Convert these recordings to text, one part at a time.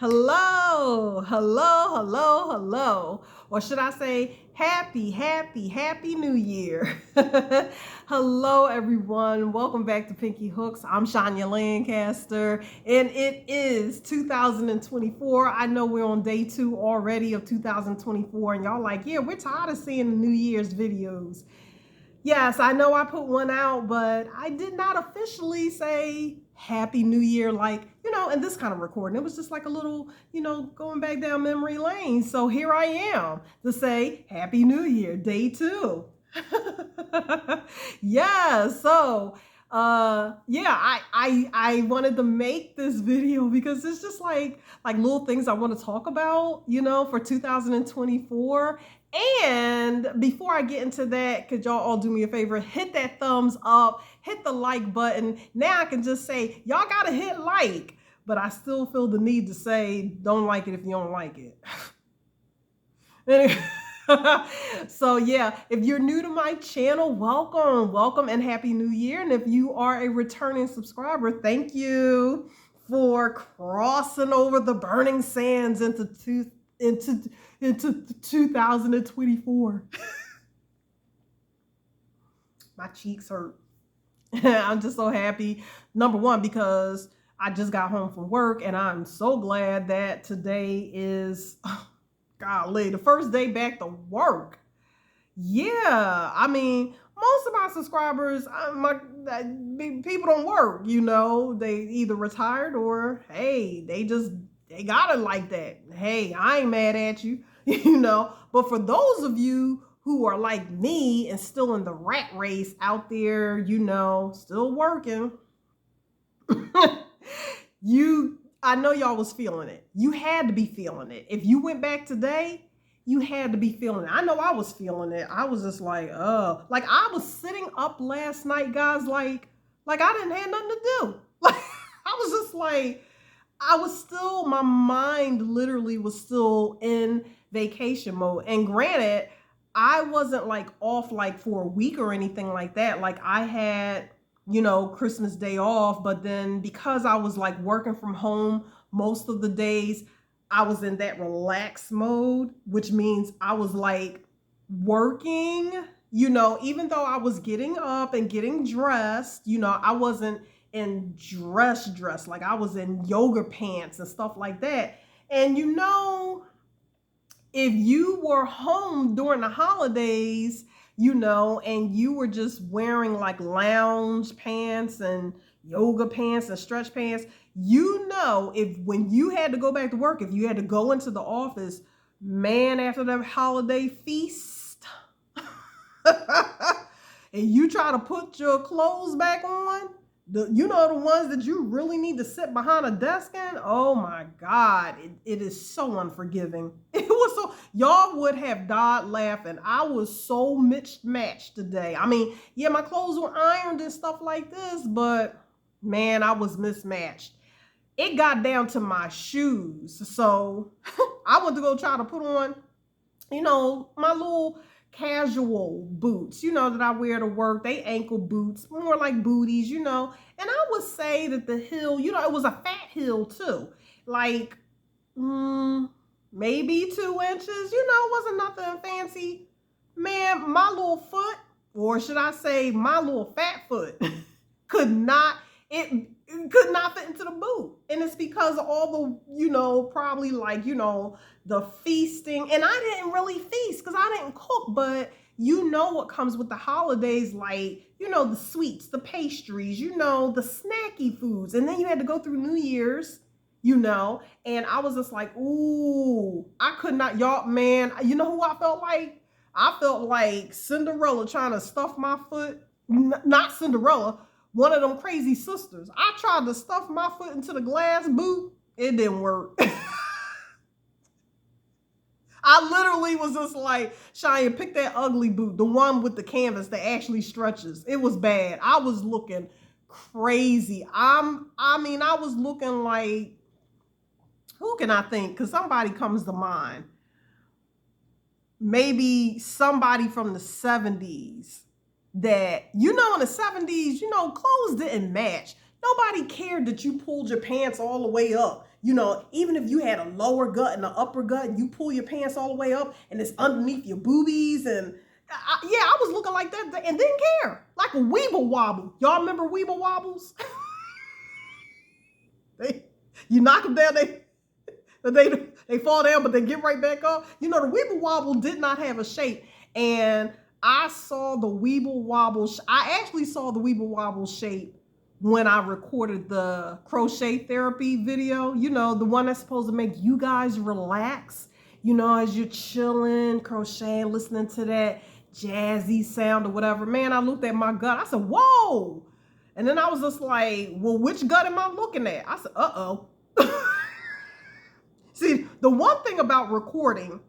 Hello, hello, hello, hello. Or should I say, happy New Year. Hello, everyone. Welcome back to Pinky Hooks. I'm Shania Lancaster, and it is 2024. I know we're on day 2 already of 2024, and y'all like, yeah, we're tired of seeing the New Year's videos. Yes, I know I put one out, but I did not officially say Happy New Year, like, in this kind of recording. It was just like a little, going back down memory lane. So here I am to say Happy New Year, day 2. Yeah, so I wanted to make this video because it's just like little things I want to talk about, for 2024. And before I get into that, could y'all all do me a favor? Hit that thumbs up, hit the like button. Now I can just say, y'all gotta hit like, but I still feel the need to say, don't like it if you don't like it. So yeah, if you're new to my channel, welcome and happy new year. And if you are a returning subscriber, thank you for crossing over the burning sands into 2024. My cheeks hurt. I'm just so happy. Number one, because I just got home from work, and I'm so glad that today is, golly, the first day back to work. Yeah, I mean, most of my subscribers, people don't work, they either retired or, hey, they got it like that. Hey, I ain't mad at you, but for those of you who are like me and still in the rat race out there, still working, I know y'all was feeling it. You had to be feeling it. If you went back today, you had to be feeling it. I know I was feeling it. I was just like, like I was sitting up last night, guys, like I didn't have nothing to do. Like I was just like, my mind literally was still in vacation mode. And granted, I wasn't like off like for a week or anything like that. Like I had, Christmas Day off, but then because I was like working from home most of the days, I was in that relaxed mode, which means I was like working, even though I was getting up and getting dressed, I wasn't in dress, like I was in yoga pants and stuff like that. And if you were home during the holidays, and you were just wearing like lounge pants and yoga pants and stretch pants, if when you had to go back to work, if you had to go into the office, man, after that holiday feast, and you try to put your clothes back on, the ones that you really need to sit behind a desk in, oh my God, it is so unforgiving. It was so, y'all would have died laughing. I was so mismatched today. I mean, yeah, my clothes were ironed and stuff like this, but man, I was mismatched. It got down to my shoes. So I went to go try to put on, my little casual boots, that I wear to work. They ankle boots, more like booties, And I would say that the heel, it was a fat heel too. Like, maybe 2 inches, it wasn't nothing fancy. Man, my little foot, or should I say my little fat foot, could not fit into the boot. And it's because of all the, probably like, the feasting. And I didn't really feast because I didn't cook, but what comes with the holidays, like, the sweets, the pastries, the snacky foods. And then you had to go through New Year's, and I was just like, ooh, I could not, y'all, man, you know who I felt like? I felt like Cinderella trying to stuff my foot. Not Cinderella, one of them crazy sisters. I tried to stuff my foot into the glass boot. It didn't work. I literally was just like, Shia, pick that ugly boot, the one with the canvas that actually stretches. It was bad. I was looking crazy. I was looking like, who can I think? Because somebody comes to mind. Maybe somebody from the 70s that, in the 70s, clothes didn't match. Nobody cared that you pulled your pants all the way up. You know, even if you had a lower gut and an upper gut and you pull your pants all the way up and it's underneath your boobies and I was looking like that and didn't care. Like a weeble wobble. Y'all remember weeble wobbles? You knock them down, they fall down, but they get right back up. You know, the weeble wobble did not have a shape. And I saw the weeble wobble. I actually saw the weeble wobble shape when I recorded the crochet therapy video, you know, the one that's supposed to make you guys relax, you know, as you're chilling, crocheting, listening to that jazzy sound or whatever. Man, I looked at my gut. I said, whoa. And then I was just like, well, which gut am I looking at? I said, uh-oh. See, the one thing about recording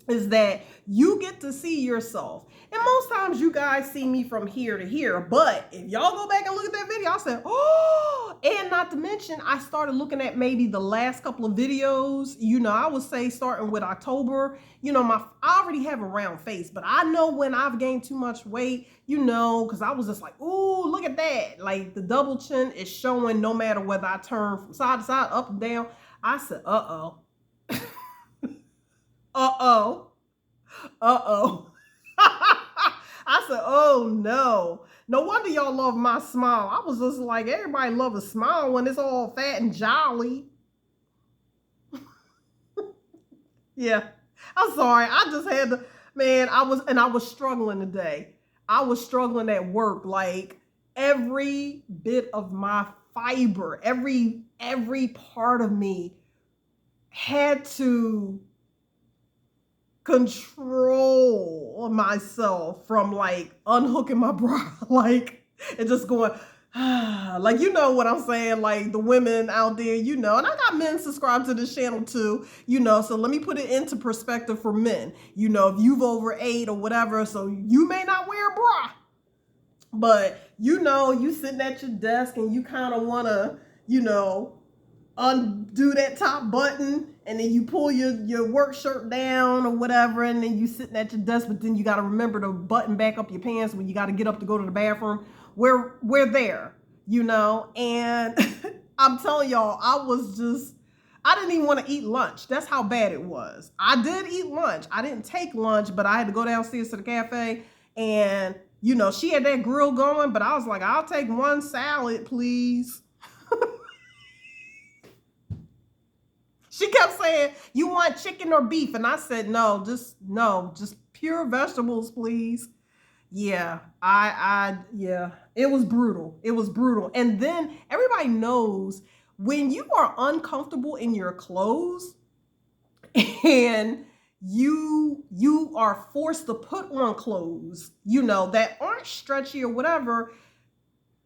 is that you get to see yourself. And most times you guys see me from here to here. But if y'all go back and look at that video, I said, oh, and not to mention, I started looking at maybe the last couple of videos. You know, I would say starting with October, you know, I already have a round face, but I know when I've gained too much weight, you know, because I was just like, ooh, look at that. Like the double chin is showing no matter whether I turn from side to side, up and down. I said, uh-oh. Uh-oh. Uh-oh. I said, oh no. No wonder y'all love my smile. I was just like, everybody love a smile when it's all fat and jolly. Yeah. I'm sorry. I just had to, man, I was struggling today. I was struggling at work. Like every bit of my fiber, every part of me had to control myself from like unhooking my bra, like, and just going, like, you know what I'm saying? Like the women out there, you know, and I got men subscribed to this channel too, you know, so let me put it into perspective for men, you know, if you've overate or whatever, so you may not wear a bra, but you know, you sitting at your desk and you kind of want to, you know, undo that top button and then you pull your work shirt down or whatever and then you sitting at your desk, but then you got to remember to button back up your pants when you got to get up to go to the bathroom. We're there, you know, and I'm telling y'all, I didn't even want to eat lunch. That's how bad it was. I did eat lunch. I didn't take lunch, but I had to go downstairs to the cafe and, you know, she had that grill going, but I was like, I'll take one salad, please. She kept saying, you want chicken or beef? And I said, no, just pure vegetables, please. Yeah, yeah, it was brutal. It was brutal. And then everybody knows when you are uncomfortable in your clothes and you are forced to put on clothes, you know, that aren't stretchy or whatever.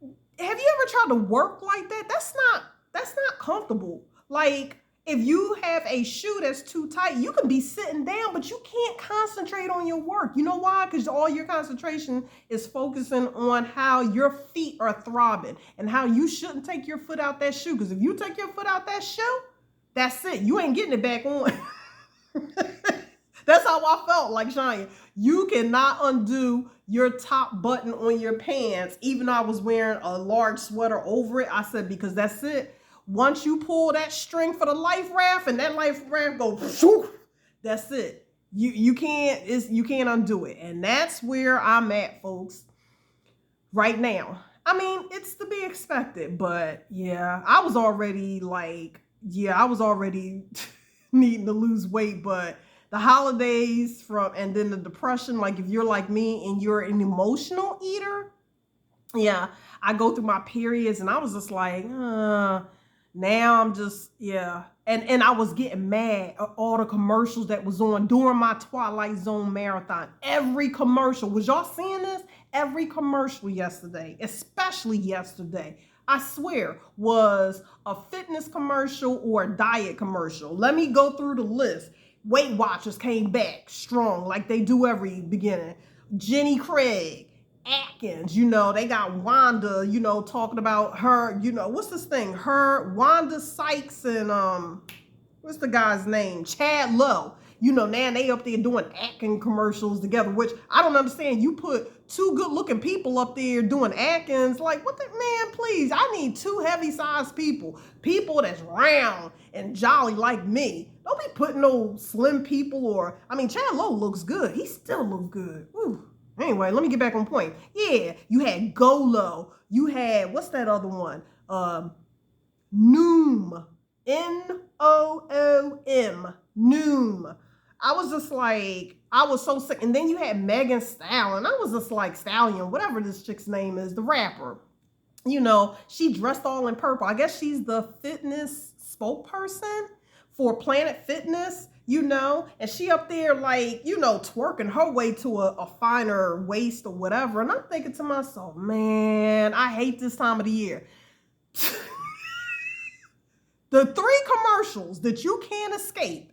Have you ever tried to work like that? That's not comfortable. Like, if you have a shoe that's too tight, you can be sitting down, but you can't concentrate on your work. You know why? Because all your concentration is focusing on how your feet are throbbing and how you shouldn't take your foot out that shoe. Because if you take your foot out that shoe, that's it. You ain't getting it back on. That's how I felt, like Shania. You cannot undo your top button on your pants, even though I was wearing a large sweater over it. I said, because that's it. Once you pull that string for the life raft and that life raft goes, that's it. You can't undo it. And that's where I'm at, folks, right now. I mean, it's to be expected, but yeah, I was already needing to lose weight, but the holidays and then the depression, like if you're like me and you're an emotional eater, yeah, I go through my periods and I was just like, now I'm just, yeah. And I was getting mad at all the commercials that was on during my Twilight Zone marathon. Every commercial. Was y'all seeing this? Every commercial yesterday, especially yesterday, I swear, was a fitness commercial or a diet commercial. Let me go through the list. Weight Watchers came back strong like they do every beginning. Jenny Craig. Atkins, you know, they got Wanda, you know, talking about her, you know, what's this thing? Wanda Sykes and what's the guy's name? Chad Lowe. You know, now they up there doing acting commercials together, which I don't understand. You put two good looking people up there doing Atkins. Like, what the man, please. I need two heavy sized people. People that's round and jolly like me. Don't be putting no slim people or, I mean, Chad Lowe looks good. He still looks good. Ooh. Anyway, let me get back on point. Yeah, you had Golo. You had, what's that other one? Noom. Noom. Noom. I was just like, I was so sick. And then you had Megan Stallion. I was just like, Stallion, whatever this chick's name is, the rapper. You know, she dressed all in purple. I guess she's the fitness spokesperson for Planet Fitness, you know, and she up there like, you know, twerking her way to a finer waist or whatever. And I'm thinking to myself, man, I hate this time of the year. The three commercials that you can't escape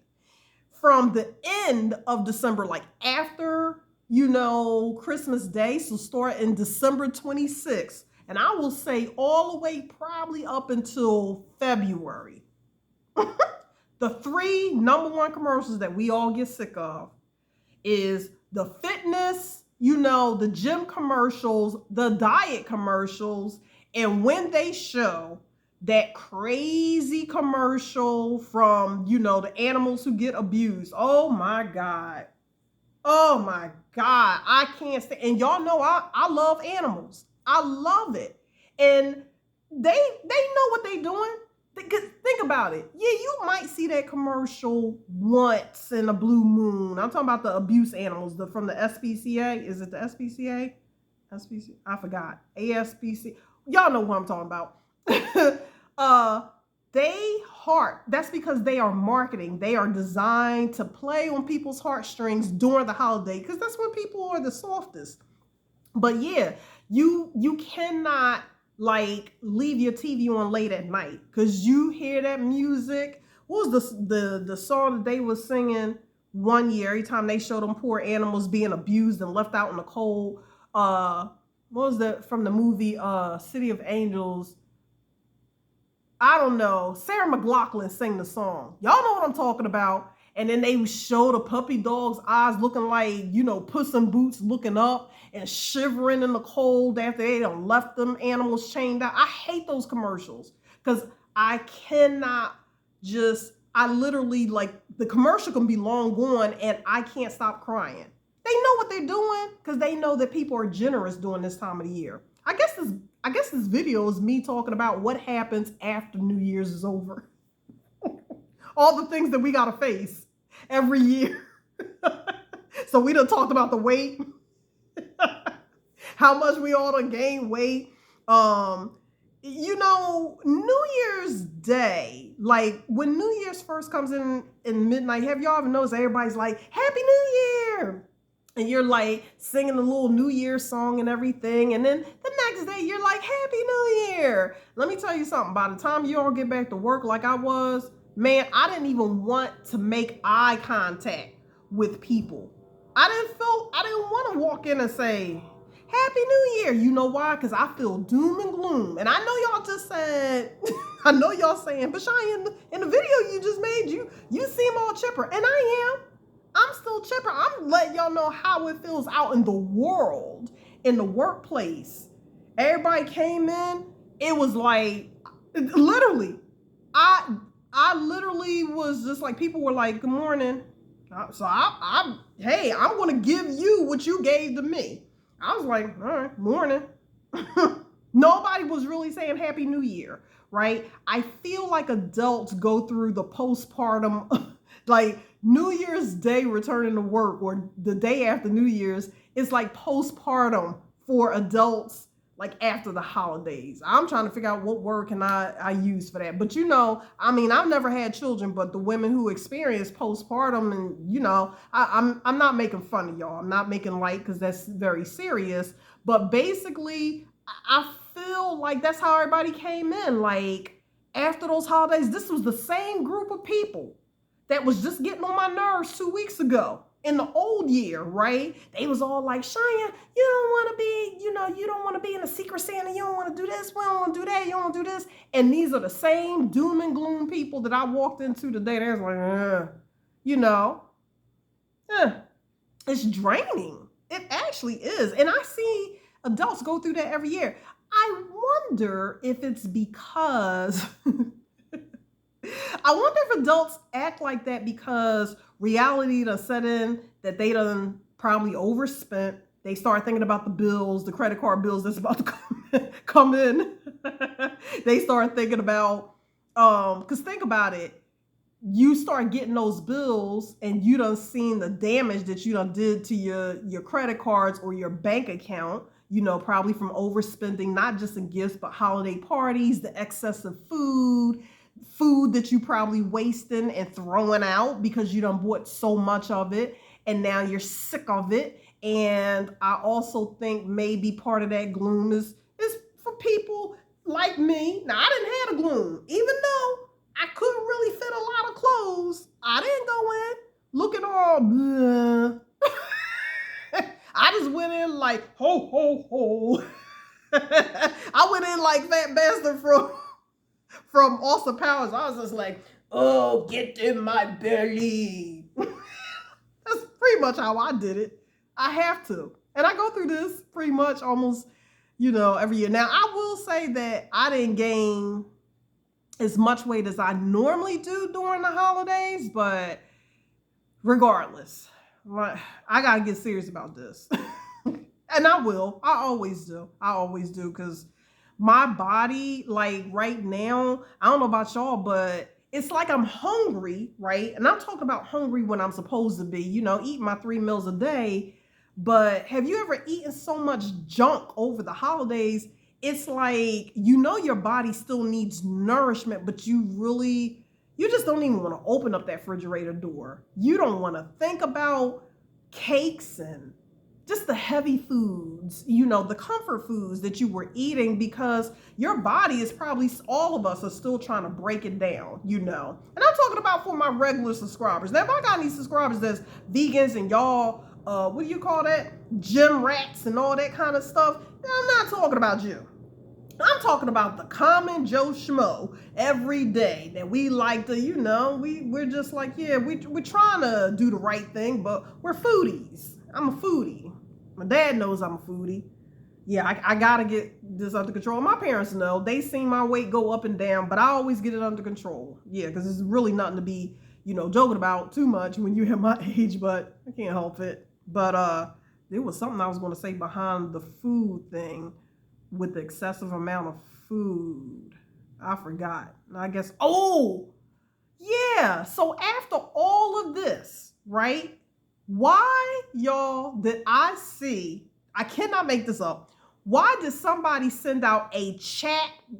from the end of December, like after, you know, Christmas Day, so start in December 26th, and I will say all the way probably up until February. The three number one commercials that we all get sick of is the fitness, you know, the gym commercials, the diet commercials, and when they show that crazy commercial from, you know, the animals who get abused. Oh my God. Oh my God. I can't stand. And y'all know I love animals. I love it. And they know what they doing. Think about it. Yeah, you might see that commercial once in a blue moon. I'm talking about the abuse animals from the SPCA. Is it the SPCA? SPCA? I forgot. ASPC. Y'all know what I'm talking about. That's because they are marketing. They are designed to play on people's heartstrings during the holiday because that's when people are the softest. But yeah, you cannot like leave your TV on late at night because you hear that music. What was the song that they was singing one year every time they showed them poor animals being abused and left out in the cold? What was that from the movie City of Angels? I don't know. Sarah McLachlan sang the song. Y'all know what I'm talking about. And then they show the puppy dog's eyes looking like, you know, Puss in Boots looking up and shivering in the cold after they done left them animals chained out. I hate those commercials because I literally, like, the commercial can be long gone and I can't stop crying. They know what they're doing because they know that people are generous during this time of the year. I guess this video is me talking about what happens after New Year's is over. All the things that we got to face every year. So we done talked about the weight, how much we all done gain weight. You know, New Year's Day, like when New Year's first comes in midnight, have y'all ever noticed everybody's like, Happy New Year? And you're like singing the little New Year song and everything. And then the next day you're like, Happy New Year. Let me tell you something. By the time you all get back to work like I was, man, I didn't even want to make eye contact with people. I didn't want to walk in and say, Happy New Year. You know why? Because I feel doom and gloom. And I know y'all just said, I know y'all saying, but Cheyenne, in the video you just made, you seem all chipper. And I am. I'm still chipper. I'm letting y'all know how it feels out in the world, in the workplace. Everybody came in. It was like, literally, I literally was just like, people were like, good morning. So hey, I'm going to give you what you gave to me. I was like, all right, morning. Nobody was really saying Happy New Year, right? I feel like adults go through the postpartum, like New Year's Day returning to work or the day after New Year's. It's like postpartum for adults, like after the holidays. I'm trying to figure out what word can I use for that. But you know, I mean, I've never had children, but the women who experience postpartum, and you know, I'm not making fun of y'all. I'm not making light because that's very serious. But basically, I feel like that's how everybody came in. Like after those holidays, this was the same group of people that was just getting on my nerves 2 weeks ago. In the old year, right? They was all like, Cheyenne, you don't want to be, you know, you don't want to be in a Secret Santa. You don't want to do this. We don't want to do that. You don't want to do this. And these are the same doom and gloom people that I walked into today. They was like, you know. eh, it's draining. It actually is. And I see adults go through that every year. I wonder if it's because I wonder if adults act like that because reality done set in, that they done probably overspent. They start thinking about the bills, the credit card bills that's about to come in. They start thinking about, because think about it, you start getting those bills and you done seen the damage that you done did to your credit cards or your bank account, probably from overspending, not just in gifts, but holiday parties, the excessive food that you probably wasting and throwing out because you done bought so much of it and now you're sick of it. And I also think maybe part of that gloom is for people like me. Now, I didn't have a gloom, even though I couldn't really fit a lot of clothes. I didn't go in looking all bleh. I just went in like ho ho ho. I went in like Fat Bastard from Austin Powers. I was just like, oh, get in my belly. That's pretty much how I did it. I have to. And I go through this pretty much almost, every year. Now, I will say that I didn't gain as much weight as I normally do during the holidays, but regardless, I got to get serious about this. And I will. I always do. Because my body, like right now, I don't know about y'all, but it's like I'm hungry, right? And I'm talking about hungry when I'm supposed to be, eating my 3 meals a day. But have you ever eaten so much junk over the holidays? It's like, your body still needs nourishment, but you just don't even want to open up that refrigerator door. You don't want to think about cakes and just the heavy foods, the comfort foods that you were eating, because your body is probably, all of us are still trying to break it down, And I'm talking about for my regular subscribers. Now, if I got any subscribers that's vegans and y'all, what do you call that? Gym rats and all that kind of stuff, I'm not talking about you. I'm talking about the common Joe Schmo every day that we like to, we're just like, yeah, we're trying to do the right thing, but we're foodies. I'm a foodie. My dad knows I'm a foodie. Yeah, I gotta get this under control. My parents know. They seen my weight go up and down, but I always get it under control. Yeah, because it's really nothing to be, joking about too much when you're at my age, but I can't help it. But there was something I was going to say behind the food thing with the excessive amount of food. I forgot. I guess, yeah. So after all of this, right? Why, y'all, did I see, I cannot make this up. Why did somebody send out a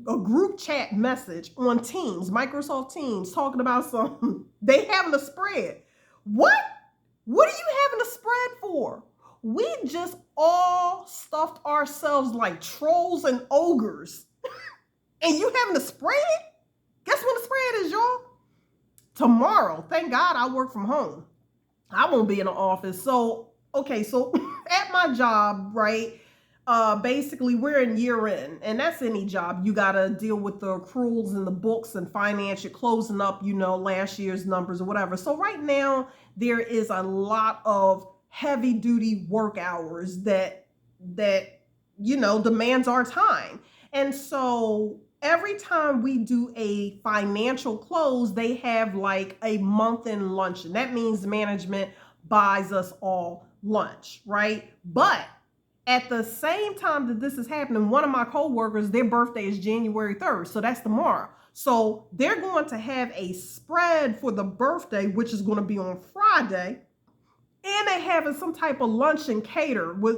group chat message on Teams, Microsoft Teams, talking about they having a spread? What? What are you having a spread for? We just all stuffed ourselves like trolls and ogres. And you having a spread? Guess when the spread is, y'all? Tomorrow. Thank God I work from home. I won't be in the office. So at my job, right? Basically we're in year end, and that's any job. You got to deal with the accruals and the books and finance. You're closing up, last year's numbers or whatever. So right now there is a lot of heavy duty work hours that demands our time. And so every time we do a financial close, they have like a month-end luncheon. That means management buys us all lunch, right? But at the same time that this is happening, one of my coworkers, their birthday is January 3rd. So that's tomorrow. So they're going to have a spread for the birthday, which is going to be on Friday. And they're having some type of lunch and cater with,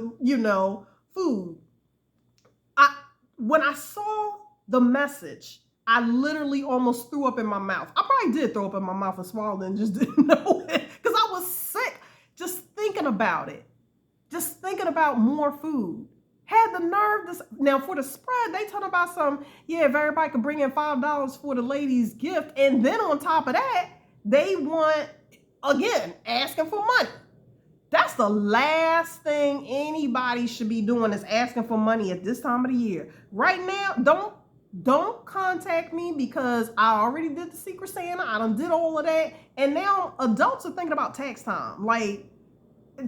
food. When I saw the message, I literally almost threw up in my mouth. I probably did throw up in my mouth and swallowed and just didn't know it, because I was sick just thinking about it. Just thinking about more food. Had the nerve now for the spread, they talking about if everybody could bring in $5 for the lady's gift. And then on top of that, they want, again, asking for money. That's the last thing anybody should be doing, is asking for money at this time of the year. Right now, don't contact me, because I already did the Secret Santa. I done did all of that. And now adults are thinking about tax time. Like,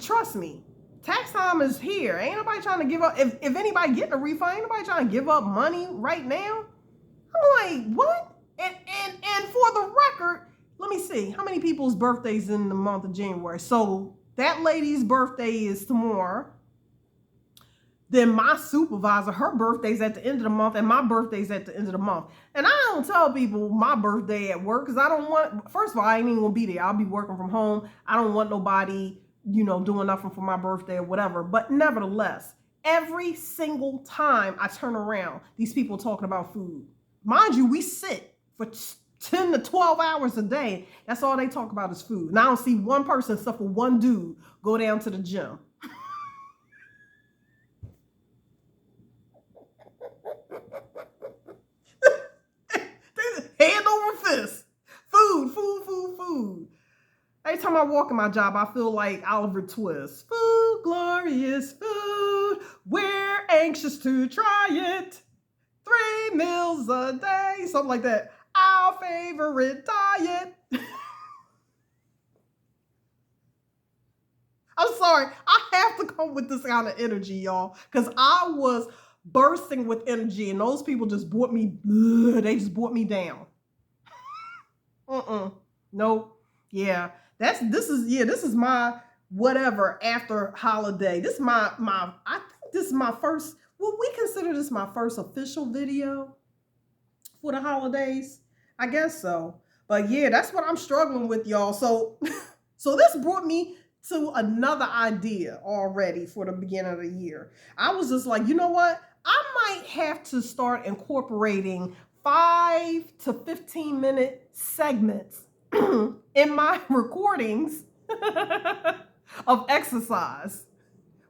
trust me, tax time is here. Ain't nobody trying to give up. If anybody getting a refund, ain't nobody trying to give up money right now. I'm like, what? And for the record, let me see how many people's birthdays in the month of January. So that lady's birthday is tomorrow. Then my supervisor, her birthday's at the end of the month, and my birthday's at the end of the month. And I don't tell people my birthday at work because I don't want, first of all, I ain't even gonna be there. I'll be working from home. I don't want nobody, doing nothing for my birthday or whatever. But nevertheless, every single time I turn around, these people talking about food. Mind you, we sit for 10 to 12 hours a day. That's all they talk about is food. And I don't see one person except for one dude go down to the gym. Hand over fist. Food, food, food, food. Every time I walk in my job, I feel like Oliver Twist. Food, glorious food. We're anxious to try it. 3 meals a day. Something like that. Our favorite diet. I'm sorry. I have to come with this kind of energy, y'all. Because I was bursting with energy, and those people just brought me, they just brought me down. Nope. Yeah. This is my whatever after holiday. This is my I think this is my first, well, we consider this my first official video for the holidays. I guess so. But yeah, that's what I'm struggling with, y'all. So this brought me to another idea already for the beginning of the year. I was just like, you know what? I might have to start incorporating 5 to 15-minute segments in my recordings of exercise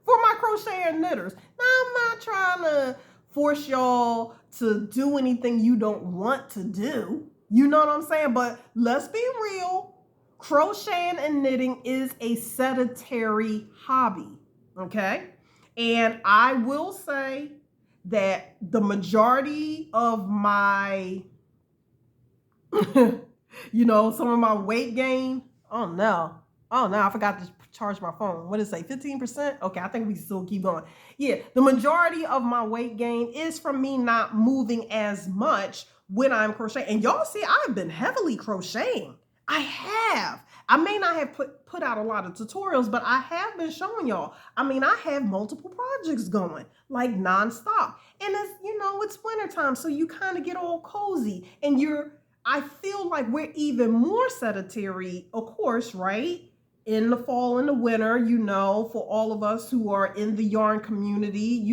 for my crochet and knitters. Now, I'm not trying to force y'all to do anything you don't want to do. You know what I'm saying? But let's be real. Crocheting and knitting is a sedentary hobby, okay? And I will say that the majority of my, some of my weight gain, oh no, I forgot to charge my phone. What did it say, 15%? Okay, I think we still keep going. Yeah, the majority of my weight gain is from me not moving as much when I'm crocheting. And y'all see, I've been heavily crocheting. I have. I may not have put out a lot of tutorials, but I have been showing y'all. I mean, I have multiple projects going, like nonstop. And it's wintertime, so you kind of get all cozy. And I feel like we're even more sedentary, of course, right? In the fall and the winter, for all of us who are in the yarn community,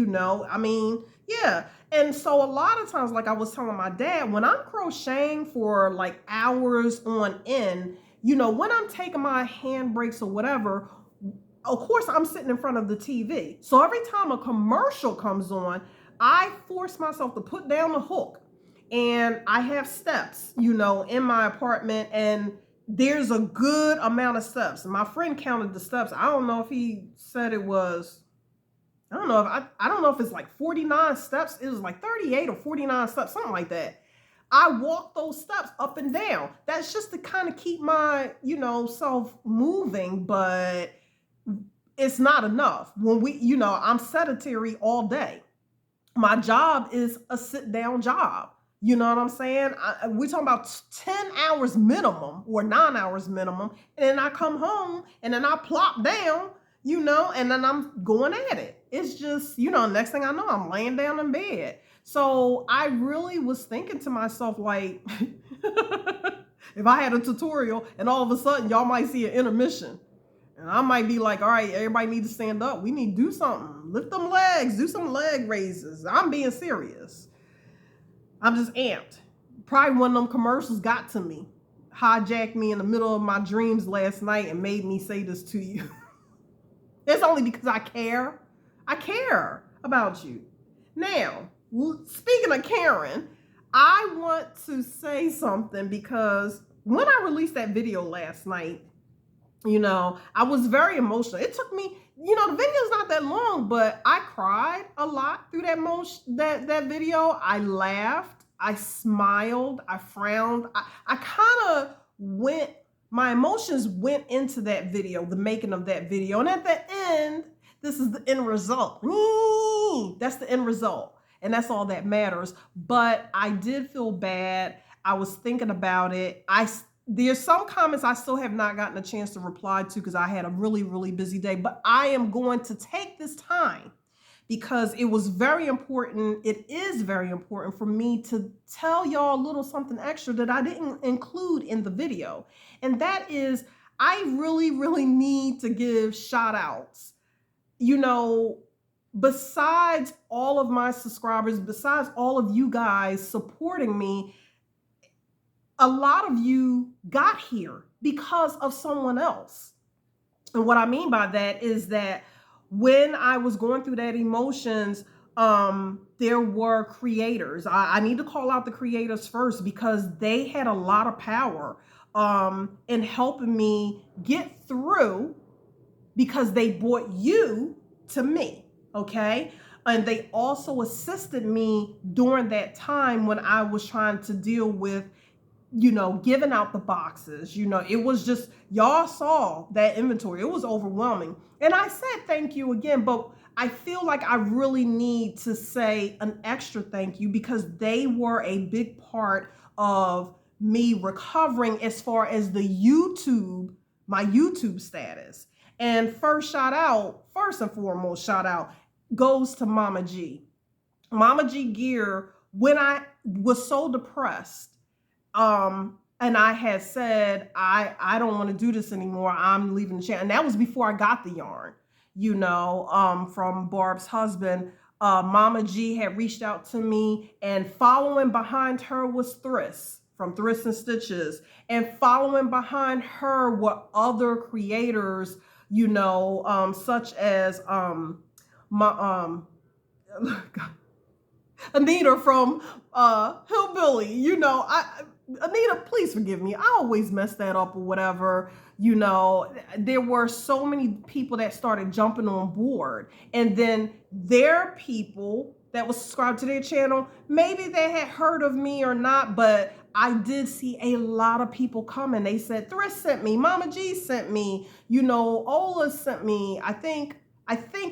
yeah. And so a lot of times, like I was telling my dad, when I'm crocheting for like hours on end, when I'm taking my hand breaks or whatever, of course I'm sitting in front of the TV. So every time a commercial comes on, I force myself to put down the hook. And I have steps, in my apartment, and there's a good amount of steps. My friend counted the steps. I don't know if he said it was, I don't know if it's like 49 steps. It was like 38 or 49 steps, something like that. I walk those steps up and down. That's just to kind of keep my, self moving, but it's not enough. When I'm sedentary all day. My job is a sit down job. You know what I'm saying? We're talking about 10 hours minimum or 9 hours minimum. And then I come home and then I plop down, and then I'm going at it. It's just, next thing I know, I'm laying down in bed. So I really was thinking to myself, like, if I had a tutorial and all of a sudden y'all might see an intermission. And I might be like, all right, everybody need to stand up. We need to do something. Lift them legs. Do some leg raises. I'm being serious. I'm just amped. Probably one of them commercials got to me. Hijacked me in the middle of my dreams last night and made me say this to you. It's only because I care. I care about you. Now, speaking of Karen, I want to say something because when I released that video last night, I was very emotional. It took me, the video's not that long, but I cried a lot through that video. I laughed, I smiled, I frowned. I kind of went my emotions went into that video, the making of that video. And at the end, this is the end result. That's the end result. And that's all that matters. But I did feel bad. I was thinking about it. There's some comments I still have not gotten a chance to reply to because I had a really, really busy day. But I am going to take this time because it was very important. It is very important for me to tell y'all a little something extra that I didn't include in the video. And that is, I really, really need to give shout outs. You know, besides all of my subscribers, besides all of you guys supporting me, a lot of you got here because of someone else. And what I mean by that is that when I was going through that emotions, there were creators. I need to call out the creators first because they had a lot of power in helping me get through, because they brought you to me, okay? And they also assisted me during that time when I was trying to deal with, you know, giving out the boxes. You know, it was just, y'all saw that inventory. It was overwhelming. And I said thank you again, but I feel like I really need to say an extra thank you because they were a big part of me recovering as far as the YouTube, my YouTube status. And first and foremost shout out goes to Mama G. Mama G Gear, when I was so depressed, and I had said, I don't want to do this anymore. I'm leaving the channel. And that was before I got the yarn, you know, from Barb's husband. Mama G had reached out to me, and following behind her was Thriss from Thriss and Stitches. And following behind her were other creators, you know, such as Anita from Hillbilly. You know, Anita, please forgive me. I always mess that up or whatever. You know, there were so many people that started jumping on board, and then their people that was subscribed to their channel, maybe they had heard of me or not, but I did see a lot of people coming. They said, Thriss sent me, Mama G sent me, you know, Ola sent me. I think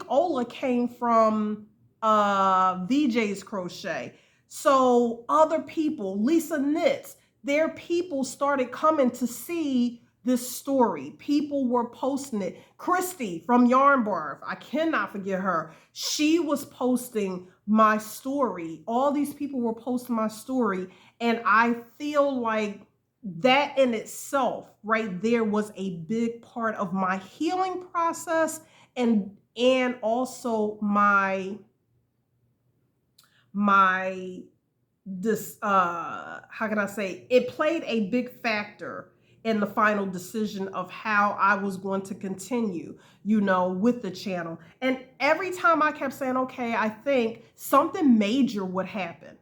Ola came from VJ's Crochet. So other people, Lisa Knits, their people started coming to see this story. People were posting it. Christy from Yarn Barf, I cannot forget her. She was posting my story. All these people were posting my story. And I feel like that in itself right there was a big part of my healing process, and also my how can I say, it played a big factor in the final decision of how I was going to continue, you know, with the channel. And every time I kept saying, okay, I think something major would happen.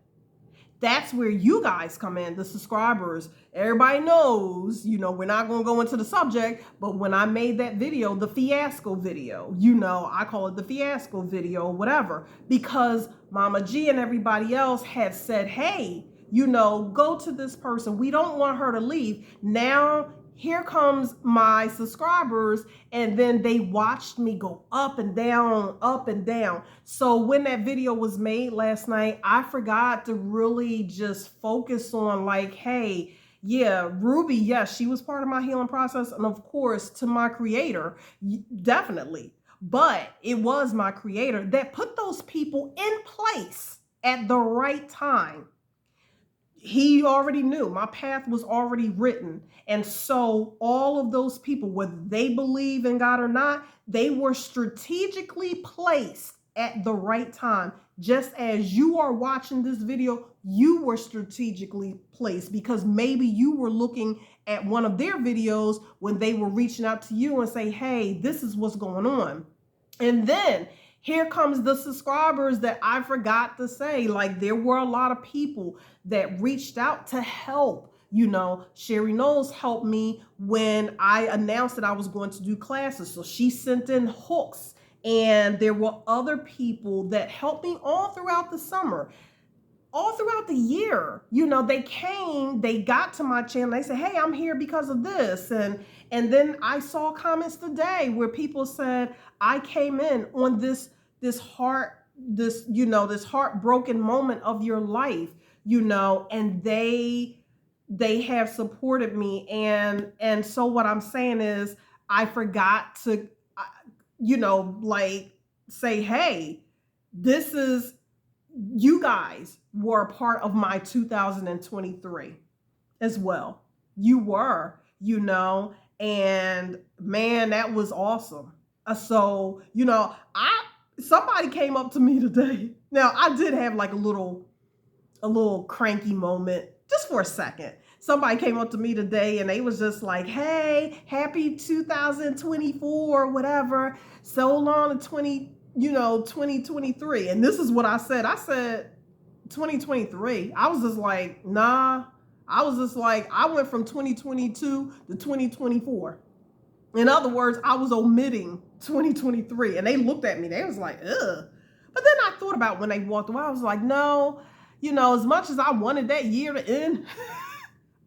That's where you guys come in, the subscribers. Everybody knows, you know, we're not going to go into the subject, but when I made that video, the fiasco video, you know, I call it the fiasco video, whatever, because Mama G and everybody else had said, hey, you know, go to this person. We don't want her to leave. Now, here comes my subscribers, and then they watched me go up and down, up and down. So when that video was made last night, I forgot to really just focus on like, hey, yeah, Ruby, yes, she was part of my healing process. And of course, to my creator, definitely. But it was my creator that put those people in place at the right time. He already knew my path was already written. And so all of those people, whether they believe in God or not, they were strategically placed at the right time. Just as you are watching this video, you were strategically placed because maybe you were looking at one of their videos when they were reaching out to you and say, hey, this is what's going on. And then here comes the subscribers that I forgot to say. Like, there were a lot of people that reached out to help. You know, Sherry Knowles helped me when I announced that I was going to do classes. So she sent in hooks, and there were other people that helped me all throughout the summer. all throughout the year, you know, they came, they got to my channel, they said, hey, I'm here because of this. And then I saw comments today where people said, I came in on this heartbroken moment of your life, you know, and they have supported me. And so what I'm saying is I forgot to, you know, like say, hey, this is, you guys were a part of my 2023 as well. You were, you know, and man, that was awesome. So, you know, somebody came up to me today. Now, I did have like a little cranky moment just for a second. Somebody came up to me today and they was just like, hey, happy 2024, whatever. So long to 2023. And this is what I said. I said 2023. I was just like, nah. I was just like, I went from 2022 to 2024. In other words, I was omitting 2023. And they looked at me. They was like, ugh. But then I thought about when they walked away. I was like, no, you know, as much as I wanted that year to end,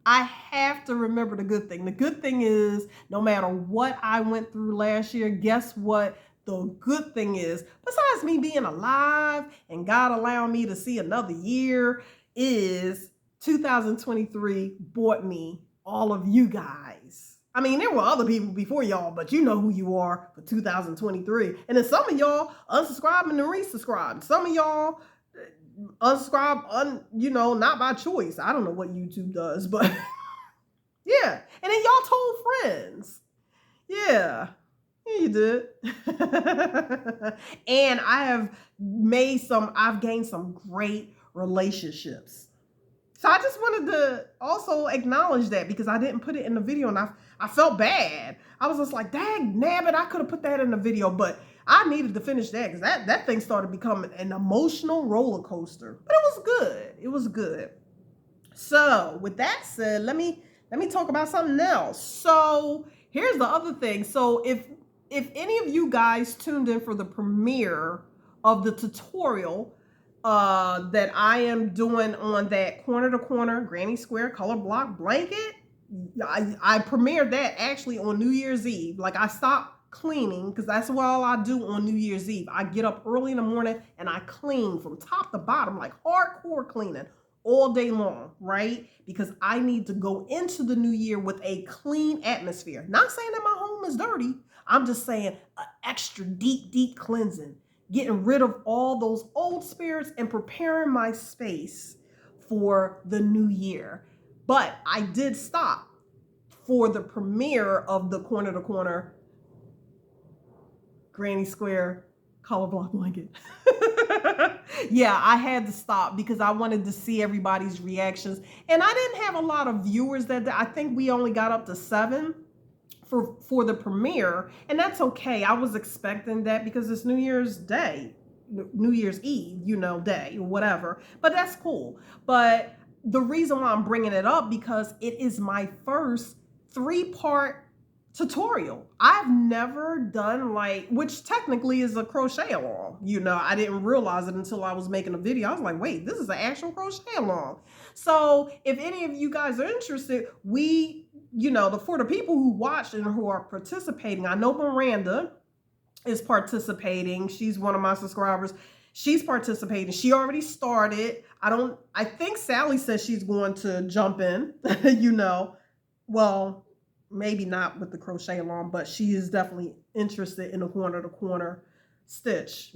I have to remember the good thing. The good thing is, no matter what I went through last year, guess what? The good thing is, besides me being alive and God allowing me to see another year, is 2023 brought me all of you guys. I mean, there were other people before y'all, but you know who you are for 2023. And then some of y'all unsubscribed and resubscribed. Some of y'all unsubscribe, you know, not by choice. I don't know what YouTube does, but yeah. And then y'all told friends. Yeah. Yeah, you did. And I've gained some great relationships. So I just wanted to also acknowledge that because I didn't put it in the video and I felt bad. I was just like, dang, nabbit, I could have put that in the video, but I needed to finish that because that thing started becoming an emotional roller coaster. But it was good. It was good. So with that said, let me talk about something else. So here's the other thing. So if any of you guys tuned in for the premiere of the tutorial that I am doing on that corner to corner granny square color block blanket, I premiered that actually on New Year's Eve. Like I stopped cleaning because that's what all I do on New Year's Eve. I get up early in the morning and I clean from top to bottom, like hardcore cleaning all day long, right? Because I need to go into the new year with a clean atmosphere. Not saying that my home is dirty. I'm just saying an extra deep cleansing, getting rid of all those old spirits and preparing my space for the new year. But I did stop for the premiere of the corner to corner granny square color block blanket. Yeah, I had to stop because I wanted to see everybody's reactions. And I didn't have a lot of viewers that day. I think we only got up to 7 for the premiere. And that's okay. I was expecting that because it's New Year's Day, New Year's Eve, you know, day or whatever. But that's cool. But the reason why I'm bringing it up because it is my first 3-part tutorial. I've never done which technically is a crochet along. You know, I didn't realize it until I was making a video. I was like, wait, this is an actual crochet along. So if any of you guys are interested, for the people who watch and who are participating, I know Miranda is participating. She's one of my subscribers. She's participating. She already started. I think Sally says she's going to jump in, well, maybe not with the crochet along, but she is definitely interested in the corner to corner stitch.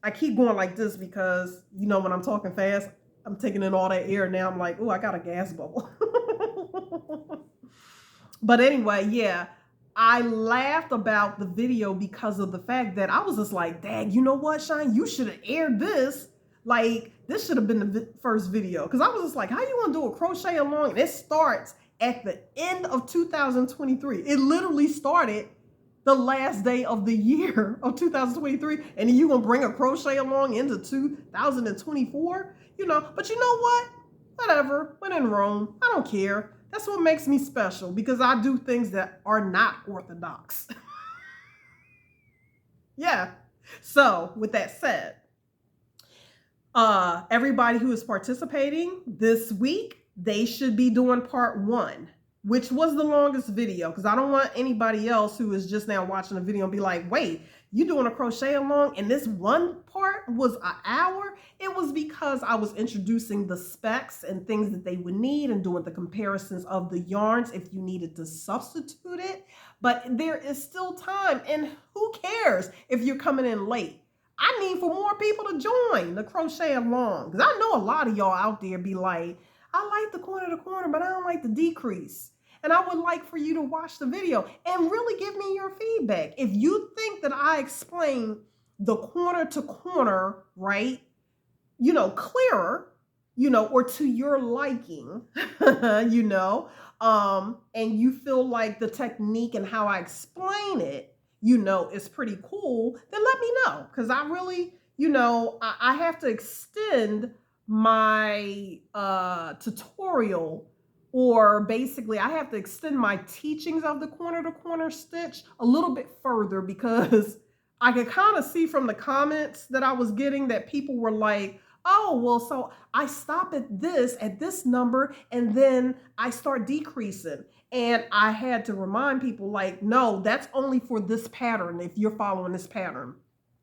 I keep going like this because, when I'm talking fast, I'm taking in all that air. Now I'm like, oh, I got a gas bubble. But anyway, yeah, I laughed about the video because of the fact that I was just like, dang, you know what, Shine? You should have aired this. Like, this should have been the first video. Because I was just like, how you want to do a crochet along? And it starts at the end of 2023. It literally started the last day of the year of 2023. And then you going to bring a crochet along into 2024? But you know what? Whatever. When in Rome, I don't care. That's what makes me special because I do things that are not orthodox. Yeah. So with that said, Everybody who is participating this week, they should be doing part 1, which was the longest video, because I don't want anybody else who is just now watching the video and be like, wait, you doing a crochet along and this one part was an hour? It was because I was introducing the specs and things that they would need and doing the comparisons of the yarns if you needed to substitute it. But there is still time, and who cares if you're coming in late? I need for more people to join the crochet along, because I know a lot of y'all out there be like, I like the corner to corner, but I don't like the decrease. And I would like for you to watch the video and really give me your feedback. If you think that I explain the corner to corner, right, clearer, or to your liking, and you feel like the technique and how I explain it, is pretty cool, then let me know. Because I really, I have to extend my tutorial, or basically I have to extend my teachings of the corner to corner stitch a little bit further, because I could kind of see from the comments that I was getting that people were like, oh, well, so I stop at this number, and then I start decreasing. And I had to remind people, like, no, that's only for this pattern. If you're following this pattern,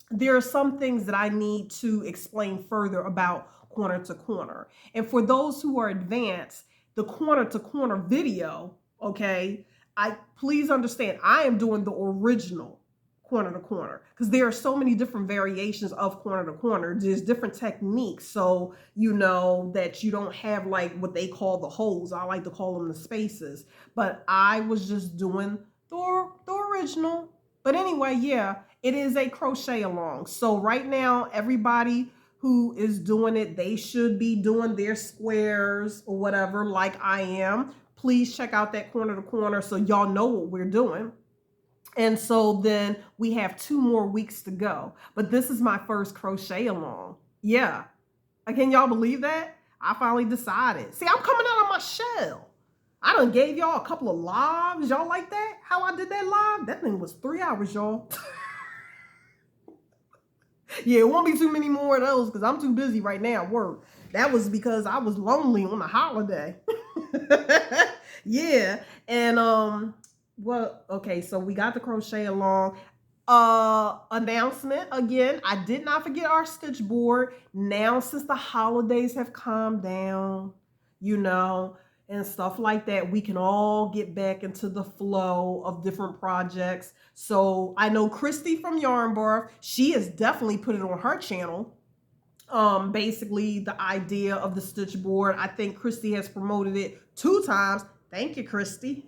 there are some things that I need to explain further about corner to corner. And for those who are advanced, the corner to corner video, okay, please understand, I am doing the original corner to corner, because there are so many different variations of corner to corner. There's different techniques, so that you don't have like what they call the holes. I like to call them the spaces, but I was just doing the original. But anyway, yeah, it is a crochet along. So right now, everybody who is doing it, they should be doing their squares or whatever, like I am. Please check out that corner to corner so y'all know what we're doing. And so then we have 2 more weeks to go. But this is my first crochet along. Yeah. Can y'all believe that? I finally decided. See, I'm coming out of my shell. I done gave y'all a couple of lives. Y'all like that? How I did that live? That thing was 3 hours, y'all. Yeah, it won't be too many more of those, because I'm too busy right now at work. That was because I was lonely on a holiday. Yeah. And well, okay, so we got the crochet along. Announcement again, I did not forget our stitch board. Now, since the holidays have calmed down, and stuff like that, we can all get back into the flow of different projects. So I know Christy from Yarn Barf, she has definitely put it on her channel. Basically the idea of the stitch board. I think Christy has promoted it 2 times. Thank you, Christy.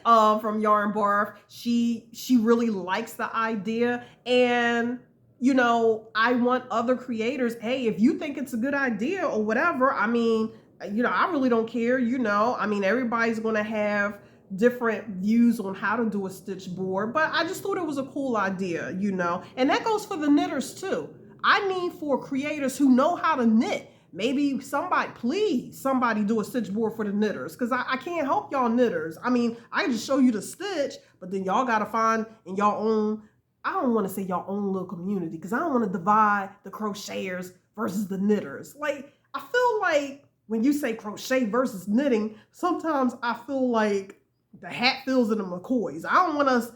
From Yarn Barf. She really likes the idea. And, I want other creators, hey, if you think it's a good idea or whatever, I mean, I really don't care, I mean, everybody's going to have different views on how to do a stitch board, but I just thought it was a cool idea, and that goes for the knitters too. I need for creators who know how to knit. Maybe somebody do a stitch board for the knitters, because I can't help y'all knitters. I mean, I can just show you the stitch, but then y'all got to find in y'all own, I don't want to say y'all own little community, because I don't want to divide the crocheters versus the knitters. Like, I feel like when you say crochet versus knitting, sometimes I feel like the Hatfields and the McCoys. I don't want us,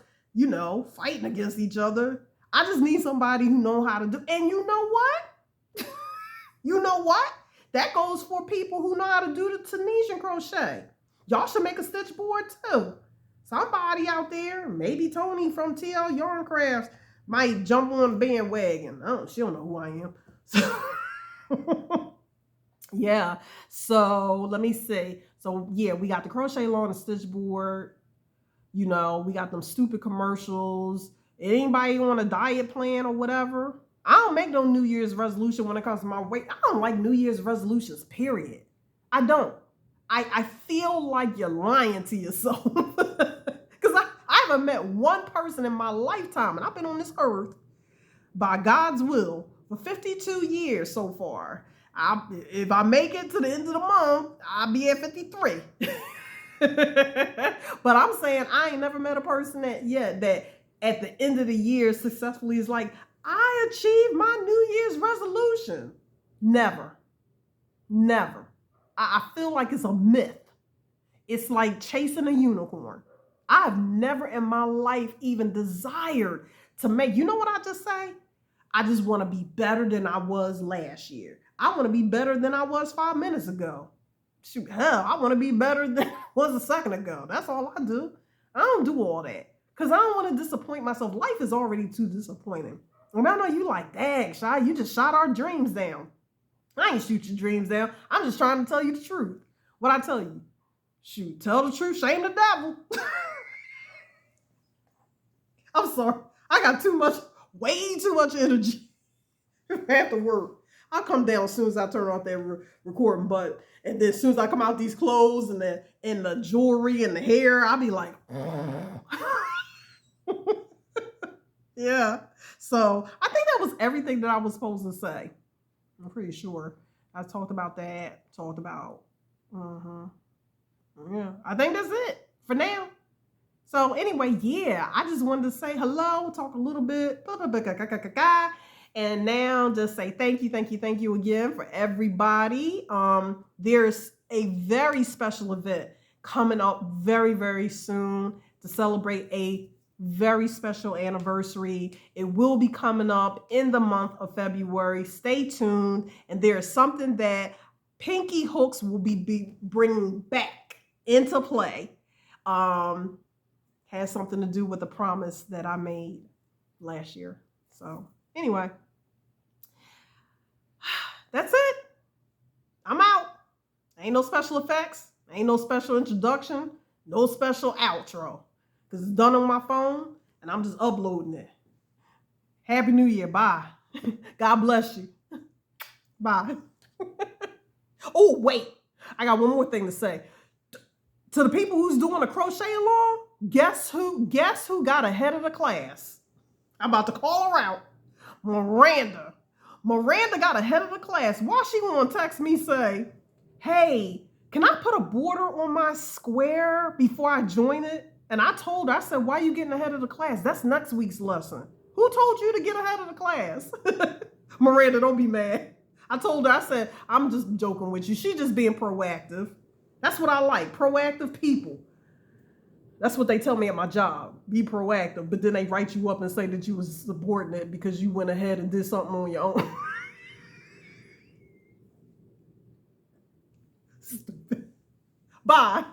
fighting against each other. I just need somebody who knows how to do. And you know what? You know what? That goes for people who know how to do the Tunisian crochet. Y'all should make a stitch board too. Somebody out there, maybe Tony from TL Yarn Crafts, might jump on the bandwagon. She don't know who I am. So yeah, so let me see. So yeah, we got the crochet along, the stitch board. We got them stupid commercials. Anybody on a diet plan or whatever? I don't make no New Year's resolution when it comes to my weight. I don't like New Year's resolutions, period. I don't. I feel like you're lying to yourself. Because I haven't met one person in my lifetime, and I've been on this earth by God's will for 52 years so far. If I make it to the end of the month, I'll be at 53. But I'm saying I ain't never met a person that at the end of the year successfully is like, I achieved my New Year's resolution. Never. Never. I feel like it's a myth. It's like chasing a unicorn. I've never in my life even desired to make, you know what I just say? I just want to be better than I was last year. I want to be better than I was 5 minutes ago. Shoot, hell, I want to be better than I was a second ago. That's all I do. I don't do all that because I don't want to disappoint myself. Life is already too disappointing. And I know you like, dang, Shy, you just shot our dreams down. I ain't shoot your dreams down. I'm just trying to tell you the truth. What I tell you, shoot, tell the truth, shame the devil. I'm sorry. I got way too much energy. I have to work. I'll come down as soon as I turn off that recording button. And then as soon as I come out these clothes and the jewelry and the hair, I'll be like, yeah. So I think that was everything that I was supposed to say. I'm pretty sure I talked about that. Yeah, I think that's it for now. So anyway, yeah, I just wanted to say hello, talk a little bit, and now just say thank you again for everybody. There's a very special event coming up very, very soon to celebrate a very special anniversary. It will be coming up in the month of February. Stay tuned. And there is something that Pinky Hooks will be bringing back into play. Has something to do with the promise that I made last year. So anyway, that's it. I'm out. Ain't no special effects. Ain't no special introduction. No special outro. Because it's done on my phone and I'm just uploading it. Happy New Year. Bye. God bless you. Bye. Oh, wait. I got one more thing to say. To the people who's doing a crochet along, guess who got ahead of the class? I'm about to call her out. Miranda. Miranda got ahead of the class. Why she gonna text me say, hey, can I put a border on my square before I join it? And I told her, I said, why are you getting ahead of the class? That's next week's lesson. Who told you to get ahead of the class? Miranda, don't be mad. I told her, I said, I'm just joking with you. She just being proactive. That's what I like, proactive people. That's what they tell me at my job. Be proactive, but then they write you up and say that you was subordinate because you went ahead and did something on your own. Stupid. Bye.